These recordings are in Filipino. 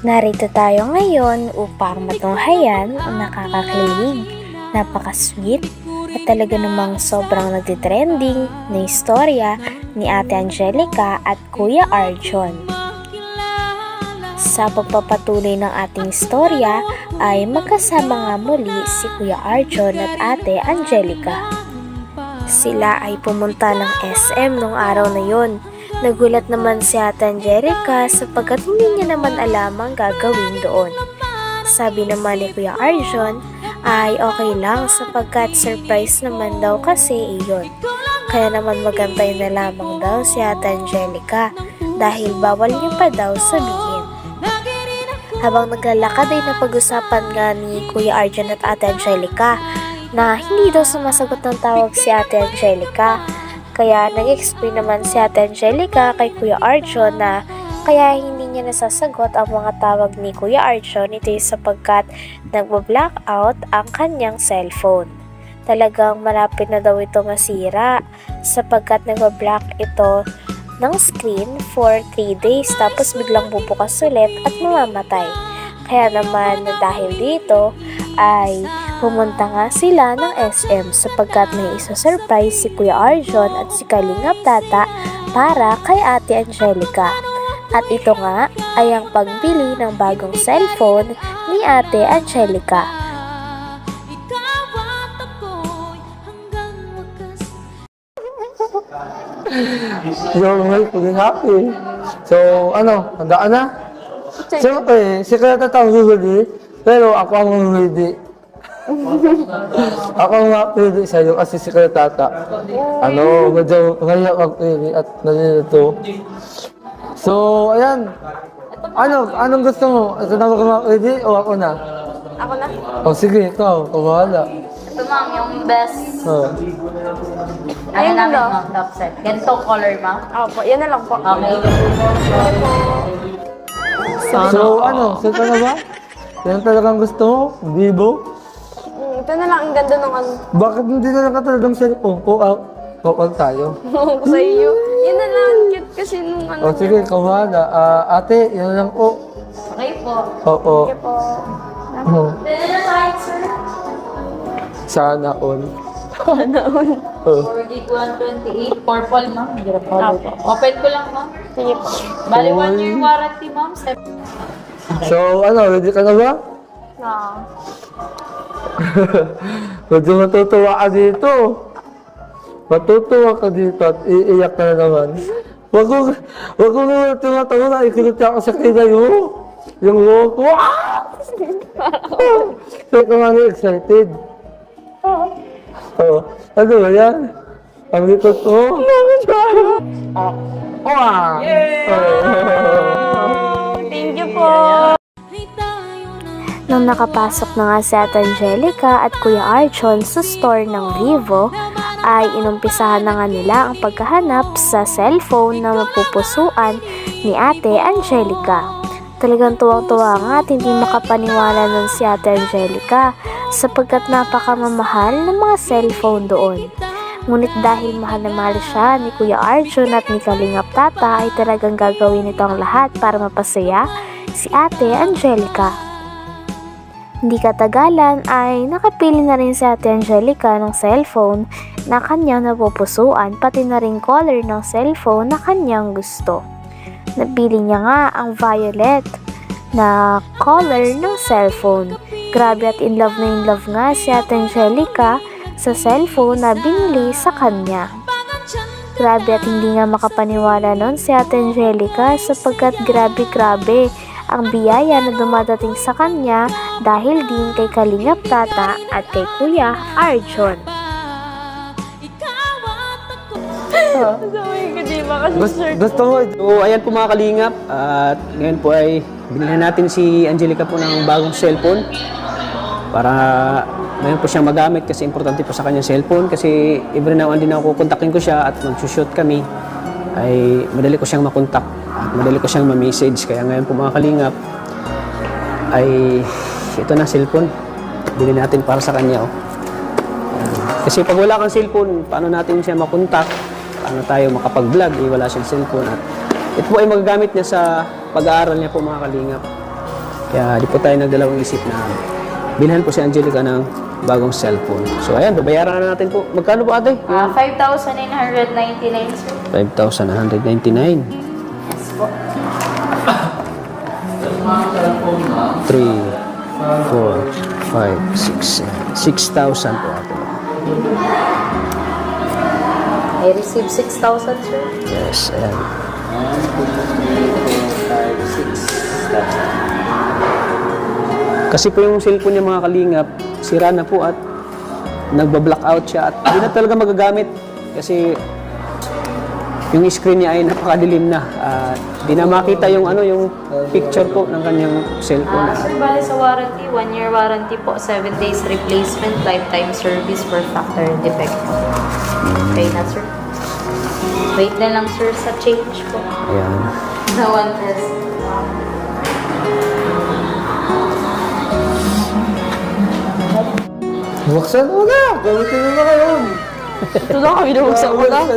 Narito tayo ngayon upang matunghayan ang nakakakilig, napaka-sweet at talaga namang sobrang nagtitrending na istorya ni Ate Angelica at Kuya Arjon. Sa pagpapatuloy ng ating istorya ay magkasama nga muli si Kuya Arjon at Ate Angelica. Sila ay pumunta ng SM nung araw na yon. Nagulat naman si Ate Angelica sapagkat hindi niya naman alam ang gagawin doon. Sabi naman ni Kuya Arjon ay okay lang sapagkat surprise naman daw kasi iyon. Kaya naman magantay na lamang daw si Ate Angelica dahil bawal niya pa daw sabihin. Habang naglalakad ay napag-usapan nga ni Kuya Arjon at Ate Angelica na hindi daw sumasagot ng tawag si Ate Angelica. Kaya nag-explain naman si Ate Angelica kay Kuya Arjon na kaya hindi niya nasasagot ang mga tawag ni Kuya Arjon ito sapagkat nagba-blackout ang kanyang cellphone. Talagang malapit na daw ito masira sapagkat nagba-black ito ng screen for 3 days tapos biglang bubukas ulit at mamamatay. Kaya naman na dahil dito ay pumunta nga sila ng SM sapagkat may isa-surprise si Kuya Arjon at si Kalingap Tata para kay Ate Angelica. At ito nga ay ang pagbili ng bagong cellphone ni Ate Angelica. You're feeling happy. So, handaan na? Siyempre, si Kuya Tata ang huli, pero ako ang huli. Ako ang mapili sa'yo kasi si Kuya Tata. Medyo ngayon magpili at nalilito. So, ayan. Anong gusto mo? Ito na mag-mapili o ako na? Ako na. O sige, ikaw. Bahala. Ito ma'am, yung best. Ayun namin lang. ma'am, top set. Ganitong color ma'am. Opo, yan na lang po. Okay. So, set ka na ba? Yan talagang gusto mo? Vivo? Ito na lang ang ganda ng ano. Bakit hindi na lang ka talagang cellphone ko? Kapag tayo. Sa iyo. Yan na lang, cute kasi nung ano. O sige, kumana. Ate, yan lang po. Okay po. Oo. Sige po. Pwede na tayo, sir. Sana all. Sana all. 4 gig 128. Purple ma'am. Open ko lang ma'am. Sige po. Bali 1 year warranty ma'am. So, ready ka na ba? Medyo matutuwa ka dito. Matutuwa ka dito at iiyak ka na naman. Wag ko nga tumatawa na ikilit ako sa kilay mo. Yung walk. So, ka nga excited. Ano ba yan? Ang likot mo? Thank you po. Nung nakapasok na nga si Ate Angelica at Kuya Arjon sa store ng Vivo, ay inumpisahan na nga nila ang paghahanap sa cellphone na mapupusuan ni Ate Angelica. Talagang tuwang-tuwa nga at hindi makapaniwala nun si Ate Angelica sapagkat napakamamahal ng mga cellphone doon. Ngunit dahil mahal na mahal siya ni Kuya Arjon at ni Kalingap Tata ay talagang gagawin ito ang lahat para mapasaya si Ate Angelica. Hindi katagalan ay nakapili na rin si Ate Angelica ng cellphone na kanyang napupusuan pati na rin color ng cellphone na kanyang gusto. Napili niya nga ang violet na color ng cellphone. Grabe at in love nga si Ate Angelica sa cellphone na binili sa kanya. Grabe at hindi nga makapaniwala nun si Ate Angelica sapagkat grabe ang biyaya na dumadating sa kanya dahil din kay Kalingap Tata at kay Kuya Arjon. Gusto mo? So, ayan po mga kalingap. At ngayon po ay binilhan natin si Angelica po ng bagong cellphone. Para ngayon po siya magamit kasi importante po sa kanyang cellphone. Kasi every now and then ako kontakin ko siya at mag-shoot kami. Ay madali ko siyang makontak at madali ko siyang ma-message. Kaya ngayon po mga kalingap ay ito na cellphone. Bili natin para sa kanya. Kasi pag wala kang cellphone, paano natin siya makontak? Paano tayo makapag-vlog? Wala siyang cellphone. At ito po ay magagamit niya sa pag-aaral niya po mga kalingap. Kaya di po tayo nagdalawang isip na bilhan po si Angelica ng bagong cellphone. So ayan, babayaran na natin po. Magkano po ate? 5,999, sir. 5,199. Yes po. 3, 4, 5, 6, 6,000 po ate. I received 6,000, sir. Yes, ayan. 6,000. Kasi po yung cellphone niya mga kalingap, sira na po at nagba-blackout siya at hindi na talaga magagamit kasi yung screen niya ay napakadilim na. Di na makita yung yung picture po ng kanyang cellphone. Sir, bali sa warranty, 1 year warranty po, 7 days replacement, lifetime service for factory defect. Okay na, sir. Wait na lang, sir, sa change po. Ayan. Na 1,000. Buksan mo na! Gamitin mo na ngayon! Ito na kami nabuksan ko na.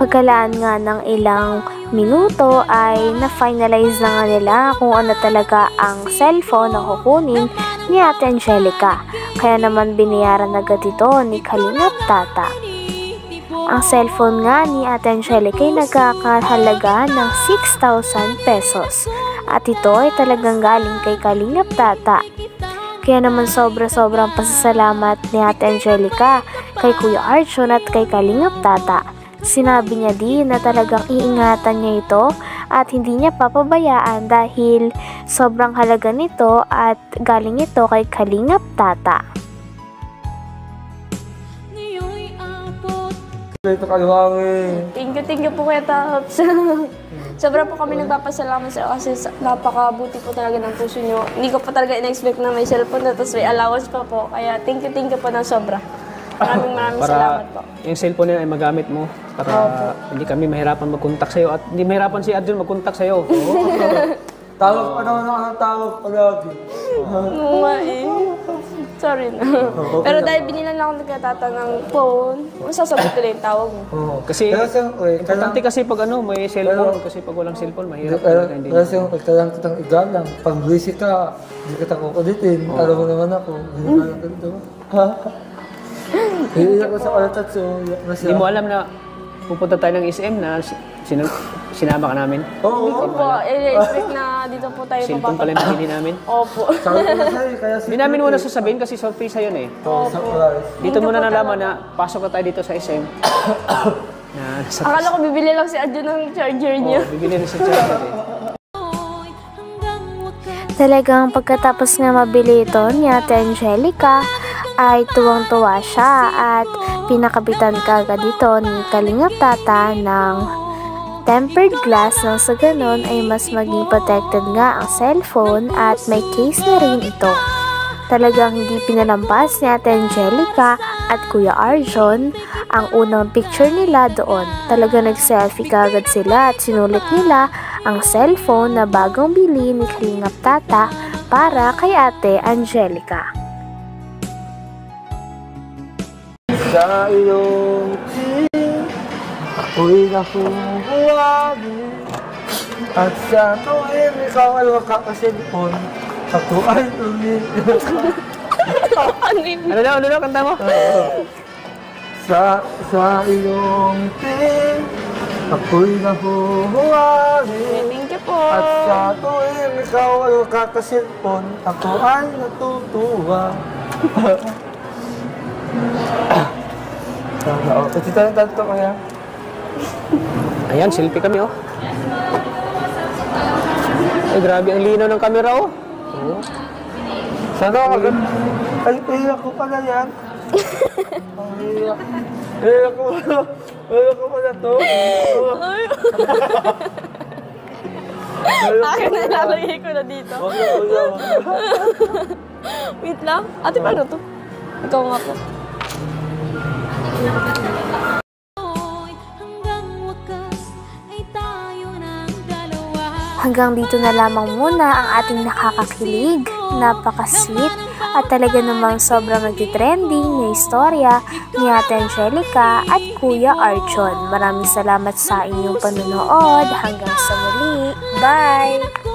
Pagkalaan nga ng ilang minuto ay na-finalize na nga nila kung ano talaga ang cellphone na kukunin ni Ate Angelica. Kaya naman binayaran agad ito ni Kalingap Tata. Ang cellphone nga ni Ate Angelica ay nagkakahalaga ng 6,000 pesos. At ito ay talagang galing kay Kalingap Tata. Kaya naman sobrang pasasalamat ni Ate Angelica kay Kuya Arjun at kay Kalingap Tata. Sinabi niya din na talagang iingatan niya ito at hindi niya papabayaan dahil sobrang halaga nito at galing ito kay Kalingap Tata. Ito kaliwangin. Thank you po Kuya Taps. Sobra po kami nagpapasalamat sa kasi napakabuti po talaga ng puso nyo. Hindi ko pa talaga in-expect na may cellphone na tapos may allowance pa po. Kaya thank you po ng sobra. Maraming salamat po. Yung cellphone na ay magamit mo para hindi kami mahirapan mag-contact sa'yo at hindi mahirapan si Adrian mag-contact sa'yo. Tawag pa naman ako ng tawag palagi. Oo nga eh. Sorry na. Pero dahil binilan lang ako nagkatata ng phone, masasagot ko lang yung tawag mo. Kasi importante kasi pag may cellphone kasi pag walang cellphone mahirap talaga hindi. Kasi kailangan kitang igalang. Pag busy ka, hindi kita kukulitin. Alam mo naman ako. Hindi ka lang ganito. Iiyak ko sa kalatat, so iiyak na siya. Hindi mo alam na pupunta tayo ng SM na sinama ka namin. Hindi ko po i-expect na dito po tayo Cellphone pala yung pinili namin. Opo. Sabi ko na sa'yo, kaya Hindi namin muna sasabihin kasi surprise yun eh. surprise. Dito muna nalaman na pasok ka tayo dito sa SM. Akala ko bibili lang si Adjo ng charger niya. Bibili na sa charger eh. Talagang pagkatapos nga mabili ito ni Ate Angelica ay tuwang-tuwa siya at pinakabitan kagad dito ni Kalingap Tata ng tempered glass nang sa ganun ay mas maging protected nga ang cellphone at may case na rin ito. Talagang hindi pinalampas ni Ate Angelica at Kuya Arjun ang unang picture nila doon. Talagang nag-selfie kagad sila at sinulit nila ang cellphone na bagong bili ni Kalingap Tata para kay Ate Angelica. Sa iyong tingin, ako'y nahuhuwagi. At sa tuwing ikaw ay makakasilpon, ako ay umiiyak. Ano daw, kanta mo? Sa iyong tingin, ako'y nahuhuwagi. Thank you po. At sa tuwing ikaw ay makakasilpon, ako ay natutuwa. Ito tayo tanto kaya. Ayan, selfie kami oh. Ay, grabe ang linaw ng camera oh. Sana agad. Ay, iyak ko pala yan. Iyak. Iyak ko pala. Iyak ko pala to. Akin na lalagay ko na dito. Wait lang. Ate, paano to? Ikaw nga po. Hanggang dito na lamang muna ang ating nakakakilig, napaka-sweet at talaga namang sobrang nagtitrending na istorya ni Ate Angelica at Kuya Arjun. Maraming salamat sa inyong panonood. Hanggang sa muli. Bye!